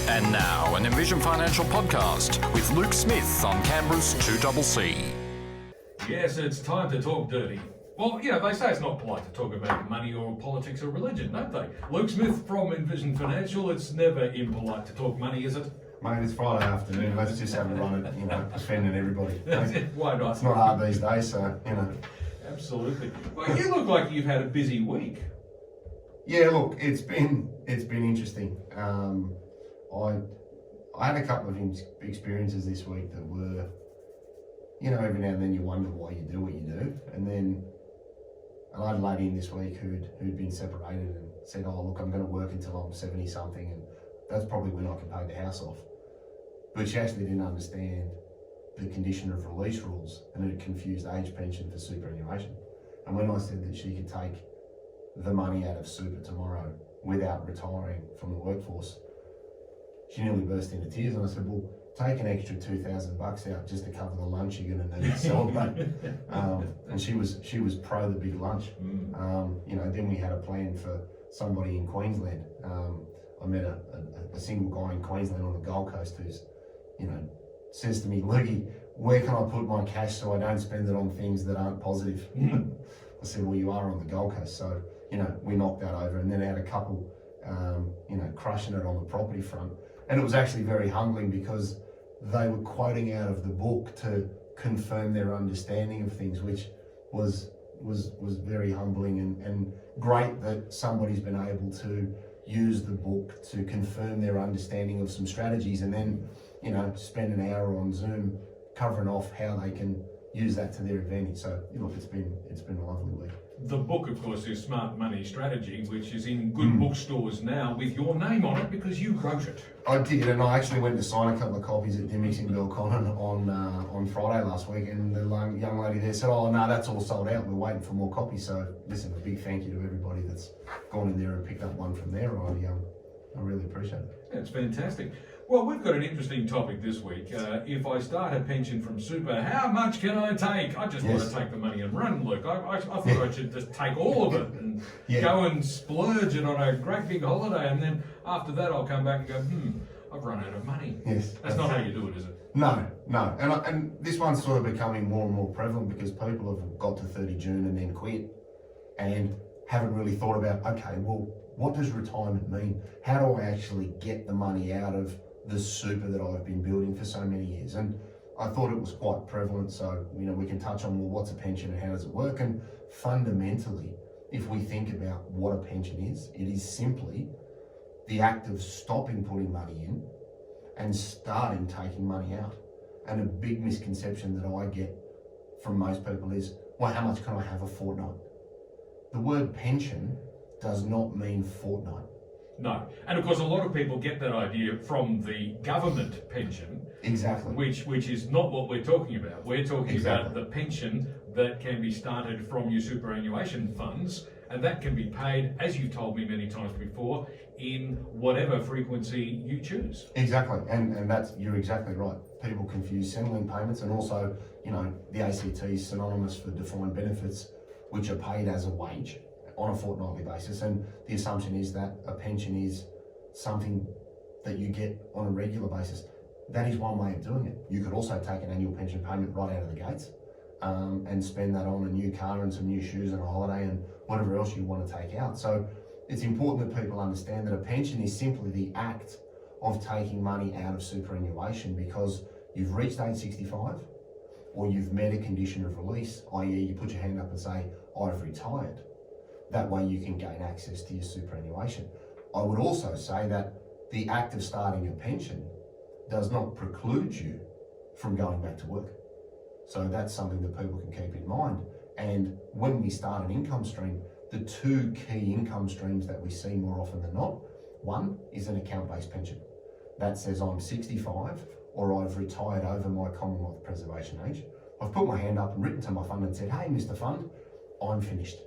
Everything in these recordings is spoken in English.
And now, an Envision Financial podcast with Luke Smith on Canberra's 2CC. Yes, it's time to talk dirty. Well, you know, they say it's not polite to talk about money or politics or religion, don't they? Luke Smith from Envision Financial, it's never impolite to talk money, is it? Mate, it's Friday afternoon. Let's just have a run at, offending everybody. Why not? It's not hard these days, so, Absolutely. Well, you look like you've had a busy week. Yeah, look, it's been interesting. I had a couple of experiences this week that were, every now and then you wonder why you do what you do. And I had a lady in this week who'd been separated and said, oh, look, I'm going to work until I'm 70 something, and that's probably when I can pay the house off. But she actually didn't understand the condition of release rules, and it confused age pension for superannuation. And when I said that she could take the money out of super tomorrow without retiring from the workforce, she nearly burst into tears. And I said, well, take an extra $2,000 out just to cover the lunch you're going to need to celebrate. And she was pro the big lunch. Then we had a plan for somebody in Queensland. I met a single guy in Queensland on the Gold Coast who's, says to me, Lukey, where can I put my cash so I don't spend it on things that aren't positive? I said, well, you are on the Gold Coast. So, we knocked that over, and then I had a couple, crushing it on the property front. And it was actually very humbling because they were quoting out of the book to confirm their understanding of things, which was very humbling and great that somebody's been able to use the book to confirm their understanding of some strategies, and then, spend an hour on Zoom covering off how they can use that to their advantage. So, look, it's been a lovely week. The book, of course, is Smart Money Strategy, which is in good bookstores now with your name on it because you wrote it. I did, and I actually went to sign a couple of copies at Dimmicks in Belconnen on Friday last week, and the young lady there said, oh, no, that's all sold out. We're waiting for more copies. So, listen, a big thank you to everybody that's gone in there and picked up one from there. I really appreciate it. That's fantastic. Well, we've got an interesting topic this week. If I start a pension from super, how much can I take? I just want to take the money and run, Luke. I thought I should just take all of it and go and splurge it on a great big holiday, and then after that I'll come back and go, I've run out of money. Yes. That's not how you do it, is it? No. And this one's sort of becoming more and more prevalent because people have got to 30 June and then quit and haven't really thought about, okay, well, what does retirement mean? How do I actually get the money out of the super that I've been building for so many years? And I thought it was quite prevalent, so we can touch on, well, what's a pension and how does it work? And fundamentally, if we think about what a pension is, it is simply the act of stopping putting money in and starting taking money out. And a big misconception that I get from most people is, well, how much can I have a fortnight? The word pension does not mean fortnight. No. And of course, a lot of people get that idea from the government pension. Exactly. Which is not what we're talking about. We're talking about the pension that can be started from your superannuation funds, and that can be paid, as you've told me many times before, in whatever frequency you choose. Exactly. And you're exactly right. People confuse settling payments, and also, the ACT is synonymous for defined benefits, which are paid as a wage on a fortnightly basis, and the assumption is that a pension is something that you get on a regular basis. That is one way of doing it. You could also take an annual pension payment right out of the gates and spend that on a new car and some new shoes and a holiday and whatever else you want to take out. So it's important that people understand that a pension is simply the act of taking money out of superannuation because you've reached age 65 or you've met a condition of release, i.e. you put your hand up and say, I've retired. That way you can gain access to your superannuation. I would also say that the act of starting a pension does not preclude you from going back to work. So that's something that people can keep in mind. And when we start an income stream, the two key income streams that we see more often than not, one is an account-based pension. That says I'm 65 or I've retired over my Commonwealth preservation age. I've put my hand up and written to my fund and said, hey, Mr. Fund, I'm finished.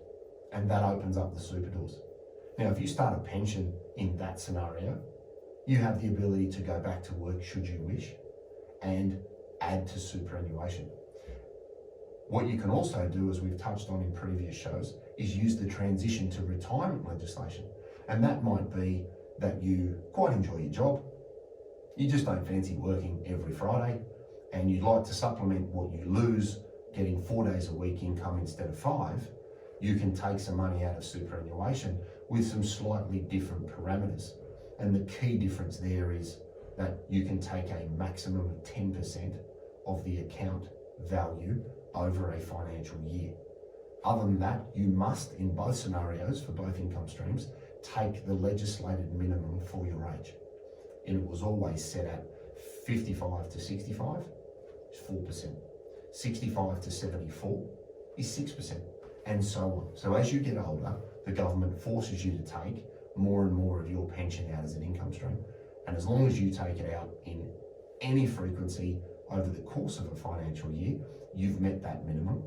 And that opens up the super doors. Now, if you start a pension in that scenario, you have the ability to go back to work should you wish and add to superannuation. What you can also do, as we've touched on in previous shows, is use the transition to retirement legislation. And that might be that you quite enjoy your job, you just don't fancy working every Friday, and you'd like to supplement what you lose getting 4 days a week income instead of 5, you can take some money out of superannuation with some slightly different parameters. And the key difference there is that you can take a maximum of 10% of the account value over a financial year. Other than that, you must, in both scenarios for both income streams, take the legislated minimum for your age. And it was always set at 55 to 65 is 4%, 65 to 74 is 6%, and so on. So as you get older, the government forces you to take more and more of your pension out as an income stream. And as long as you take it out in any frequency over the course of a financial year, you've met that minimum,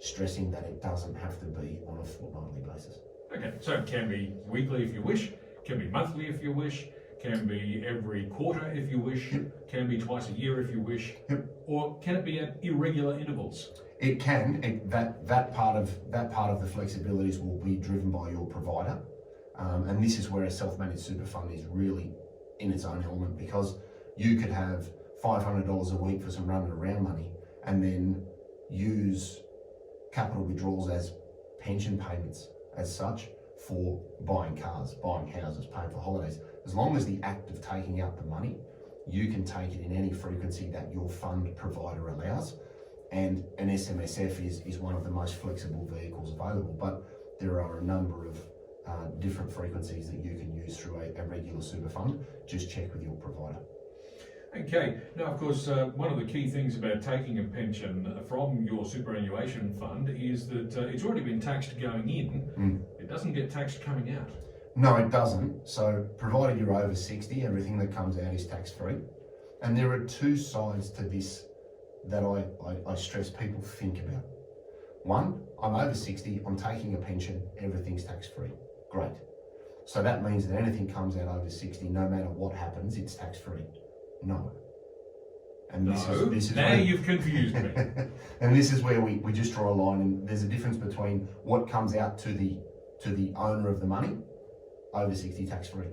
stressing that it doesn't have to be on a fortnightly basis. Okay, so it can be weekly if you wish, can be monthly if you wish, can be every quarter if you wish, can be twice a year if you wish, or can it be at irregular intervals? It can. That part of the flexibilities will be driven by your provider, and this is where a self-managed super fund is really in its own element, because you could have $500 a week for some running around money, and then use capital withdrawals as pension payments as such for buying cars, buying houses, paying for holidays. As long as the act of taking out the money, you can take it in any frequency that your fund provider allows. And an SMSF is one of the most flexible vehicles available, but there are a number of different frequencies that you can use through a regular super fund. Just check with your provider. Okay, now of course one of the key things about taking a pension from your superannuation fund is that it's already been taxed going in. It doesn't get taxed coming out. No, it doesn't. So provided you're over 60, everything that comes out is tax-free. And there are two sides to this that I stress people think about. One, I'm over 60, I'm taking a pension, everything's tax-free. Great. So that means that anything comes out over 60, no matter what happens, it's tax-free. No. And this is now where, you've confused me. and this is where we just draw a line, and there's a difference between what comes out to the owner of the money, over 60 tax-free.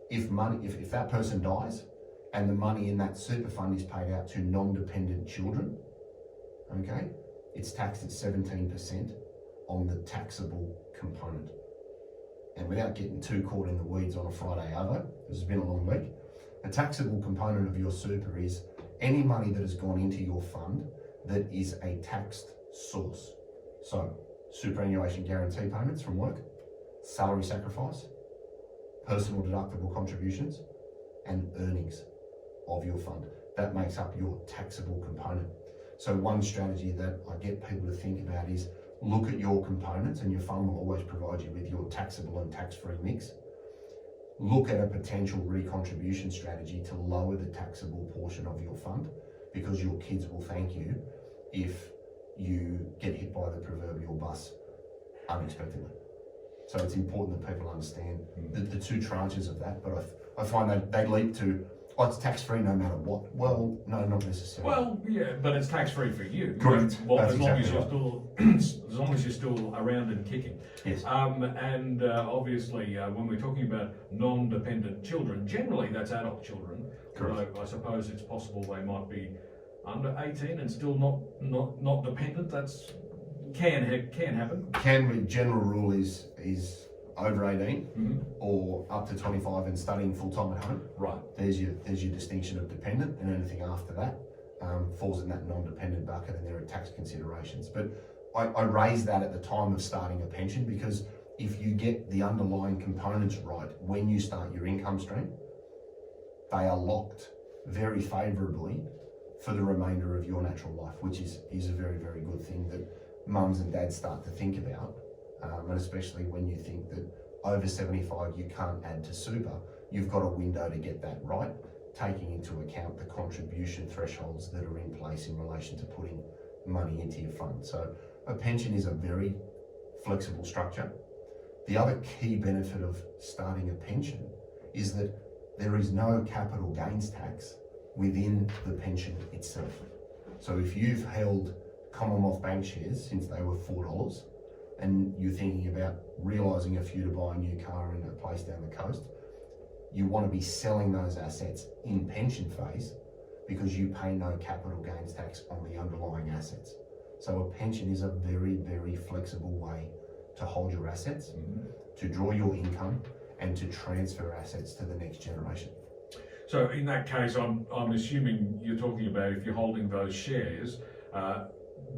If that person dies and the money in that super fund is paid out to non-dependent children, okay, it's taxed at 17% on the taxable component. And without getting too caught in the weeds on a Friday arvo, this has been a long week, a taxable component of your super is any money that has gone into your fund that is a taxed source. So, superannuation guarantee payments from work, salary sacrifice, personal deductible contributions, and earnings of your fund. That makes up your taxable component. So one strategy that I get people to think about is look at your components, and your fund will always provide you with your taxable and tax-free mix. Look at a potential recontribution strategy to lower the taxable portion of your fund, because your kids will thank you if you get hit by the proverbial bus unexpectedly. So it's important that people understand the two tranches of that, but I find that they leap to, oh, it's tax-free no matter what. Well, no, not necessarily. Well, yeah, but it's tax-free for you. Correct. Well, That's as long as exactly you're still, as long as you're still around and kicking. Yes. And obviously, when we're talking about non-dependent children, generally that's adult children. Correct. Although I suppose it's possible they might be under 18 and still not dependent. That's can happen. General rule is over 18 or up to 25 and studying full-time at home. Right. There's your distinction of dependent, and anything after that falls in that non-dependent bucket, and there are tax considerations. But I raise that at the time of starting a pension, because if you get the underlying components right when you start your income stream, they are locked very favourably for the remainder of your natural life, which is a very, very good thing that mums and dads start to think about. And especially when you think that over 75 you can't add to super, you've got a window to get that right, taking into account the contribution thresholds that are in place in relation to putting money into your fund. So a pension is a very flexible structure. The other key benefit of starting a pension is that there is no capital gains tax within the pension itself. So if you've held Commonwealth Bank shares since they were $4, and you're thinking about realising a few to buy a new car in a place down the coast, you want to be selling those assets in pension phase because you pay no capital gains tax on the underlying assets. So a pension is a very, very flexible way to hold your assets, to draw your income, and to transfer assets to the next generation. So in that case, I'm assuming you're talking about if you're holding those shares,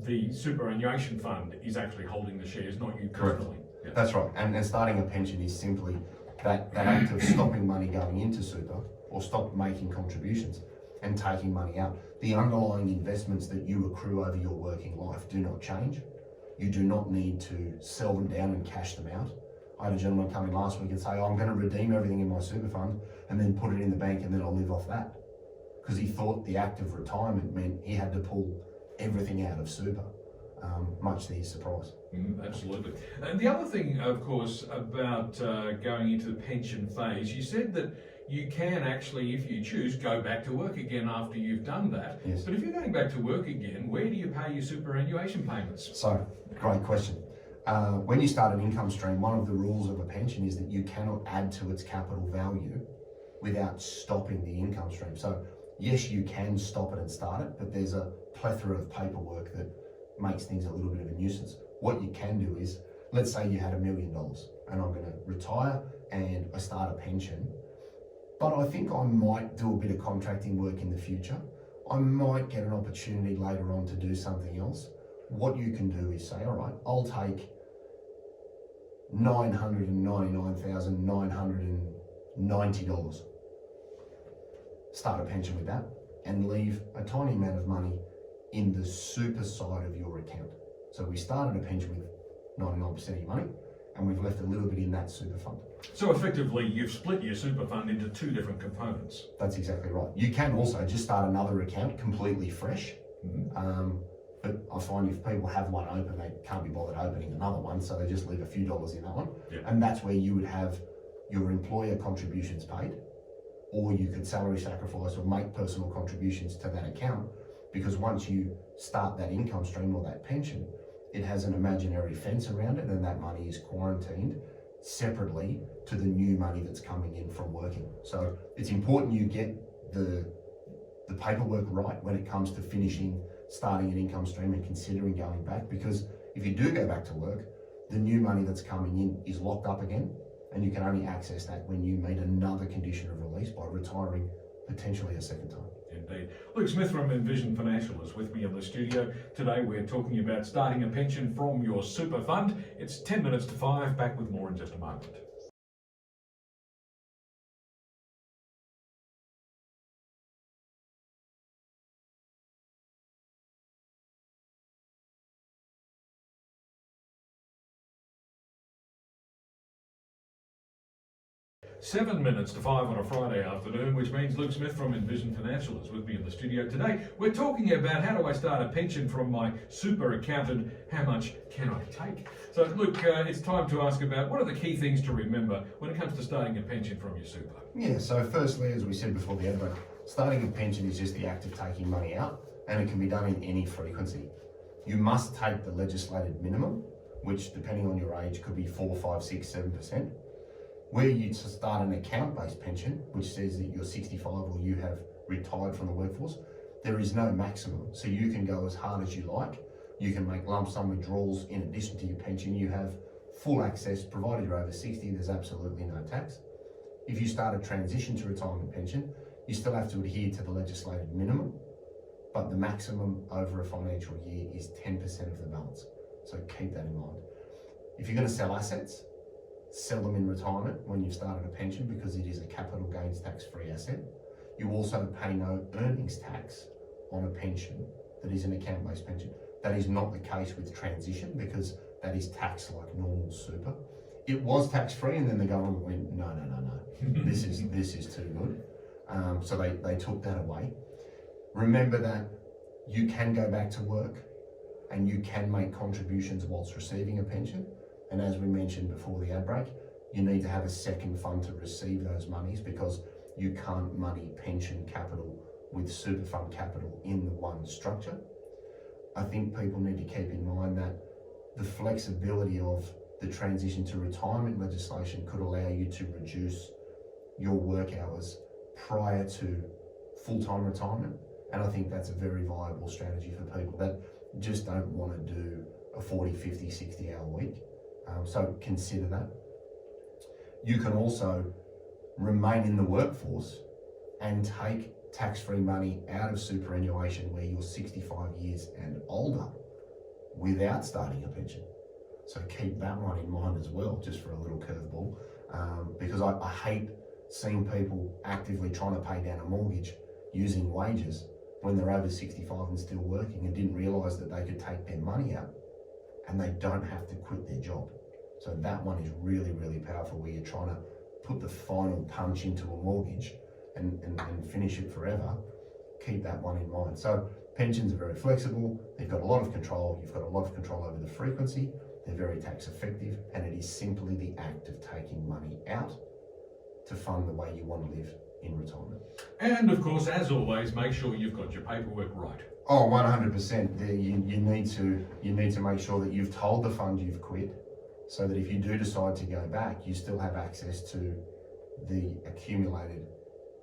the superannuation fund is actually holding the shares, not you personally. Yeah. That's right. And starting a pension is simply that act of stopping money going into super or stop making contributions and taking money out. The underlying investments that you accrue over your working life do not change. You do not need to sell them down and cash them out. I had a gentleman come in last week and say, I'm going to redeem everything in my super fund and then put it in the bank and then I'll live off that. Because he thought the act of retirement meant he had to pull everything out of super, much to his surprise. Absolutely. And the other thing, of course, about going into the pension phase, you said that you can actually, if you choose, go back to work again after you've done that. Yes. But if you're going back to work again, where do you pay your superannuation payments? So, great question. When you start an income stream, one of the rules of a pension is that you cannot add to its capital value without stopping the income stream. So, yes, you can stop it and start it, but there's a plethora of paperwork that makes things a little bit of a nuisance. What you can do is, let's say you had $1 million and I'm going to retire and I start a pension, but I think I might do a bit of contracting work in the future. I might get an opportunity later on to do something else. What you can do is say, all right, I'll take $999,990, start a pension with that, and leave a tiny amount of money in the super side of your account. So we started a pension with 99% of your money, and we've left a little bit in that super fund. So effectively, you've split your super fund into two different components. That's exactly right. You can also just start another account completely fresh. But I find if people have one open, they can't be bothered opening another one, so they just leave a few dollars in that one. Yep. And that's where you would have your employer contributions paid, or you could salary sacrifice or make personal contributions to that account, because once you start that income stream or that pension, it has an imaginary fence around it, and that money is quarantined separately to the new money that's coming in from working. So it's important you get the paperwork right when it comes to starting an income stream and considering going back, because if you do go back to work, the new money that's coming in is locked up again, and you can only access that when you meet another condition of release by retiring potentially a second time. Indeed. Luke Smith from Envision Financial is with me in the studio. Today we're talking about starting a pension from your super fund. It's 10 minutes to 5. Back with more in just a moment. Seven minutes to 5 on a Friday afternoon, which means Luke Smith from Envision Financial is with me in the studio today. We're talking about how do I start a pension from my super account and how much can I take? So Luke, it's time to ask about what are the key things to remember when it comes to starting a pension from your super? Yeah, so firstly, as we said before the advert, starting a pension is just the act of taking money out, and it can be done in any frequency. You must take the legislated minimum, which depending on your age could be 4, 5, 6, 7%. Where you start an account-based pension, which says that you're 65 or you have retired from the workforce, there is no maximum. So you can go as hard as you like. You can make lump sum withdrawals in addition to your pension. You have full access, provided you're over 60, there's absolutely no tax. If you start a transition to retirement pension, you still have to adhere to the legislated minimum, but the maximum over a financial year is 10% of the balance. So keep that in mind. If you're going to sell assets, sell them in retirement when you've started a pension, because it is a capital gains tax-free asset. You also pay no earnings tax on a pension that is an account-based pension. That is not the case with transition, because that is taxed like normal super. It was tax-free, and then the government went, no, this is too good. So they took that away. Remember that you can go back to work and you can make contributions whilst receiving a pension. And as we mentioned before the ad break, you need to have a second fund to receive those monies, because you can't money pension capital with super fund capital in the one structure. I think people need to keep in mind that the flexibility of the transition to retirement legislation could allow you to reduce your work hours prior to full-time retirement. And I think that's a very viable strategy for people that just don't want to do a 40, 50, 60 hour week. So consider that. You can also remain in the workforce and take tax-free money out of superannuation where you're 65 years and older without starting a pension. So keep that one in mind as well, just for a little curveball, because I hate seeing people actively trying to pay down a mortgage using wages when they're over 65 and still working and didn't realise that they could take their money out and they don't have to quit their job. So that one is really, really powerful, where you're trying to put the final punch into a mortgage and finish it forever. Keep that one in mind. So pensions are very flexible, they've got a lot of control, you've got a lot of control over the frequency, they're very tax effective, and it is simply the act of taking money out to fund the way you want to live in retirement. And of course, as always, make sure you've got your paperwork right. Oh, 100%. You need to make sure that you've told the fund you've quit, so that if you do decide to go back, you still have access to the accumulated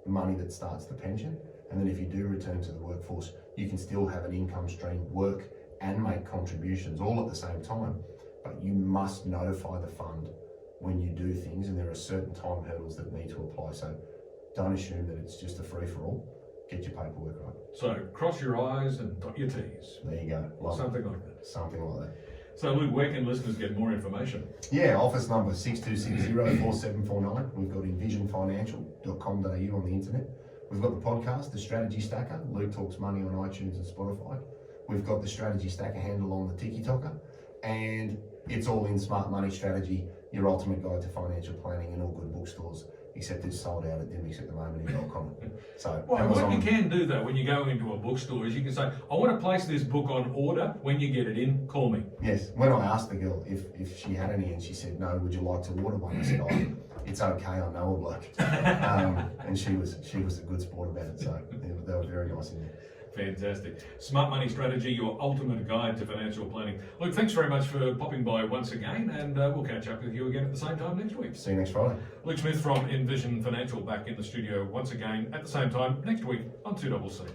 money that starts the pension. And then if you do return to the workforce, you can still have an income stream, work and make contributions all at the same time. But you must notify the fund when you do things, and there are certain time hurdles that need to apply. So don't assume that it's just a free-for-all. Get your paperwork right. So cross your I's and dot your T's. There you go. Love Something like that. Something like that. So Luke, where can listeners get more information? Yeah, office number 6260-4749. We've got envisionfinancial.com.au on the internet. We've got the podcast, The Strategy Stacker. Luke Talks Money on iTunes and Spotify. We've got the Strategy Stacker handle on the Tiki-Toker. And it's all in Smart Money Strategy, your ultimate guide to financial planning, in all good bookstores, except it's sold out at Dimmicks at the moment in .com. So well, what you can do though when you go into a bookstore is you can say, I want to place this book on order. When you get it in, call me. Yes. When I asked the girl if she had any and she said no, would you like to order one? I said, oh, it's okay, I know a bloke. And she was a good sport about it. So they were very nice in there. Fantastic. Smart Money Strategy, your ultimate guide to financial planning. Luke, thanks very much for popping by once again, and we'll catch up with you again at the same time next week. See you next Friday. Luke Smith from Envision Financial back in the studio once again at the same time next week on 2CC.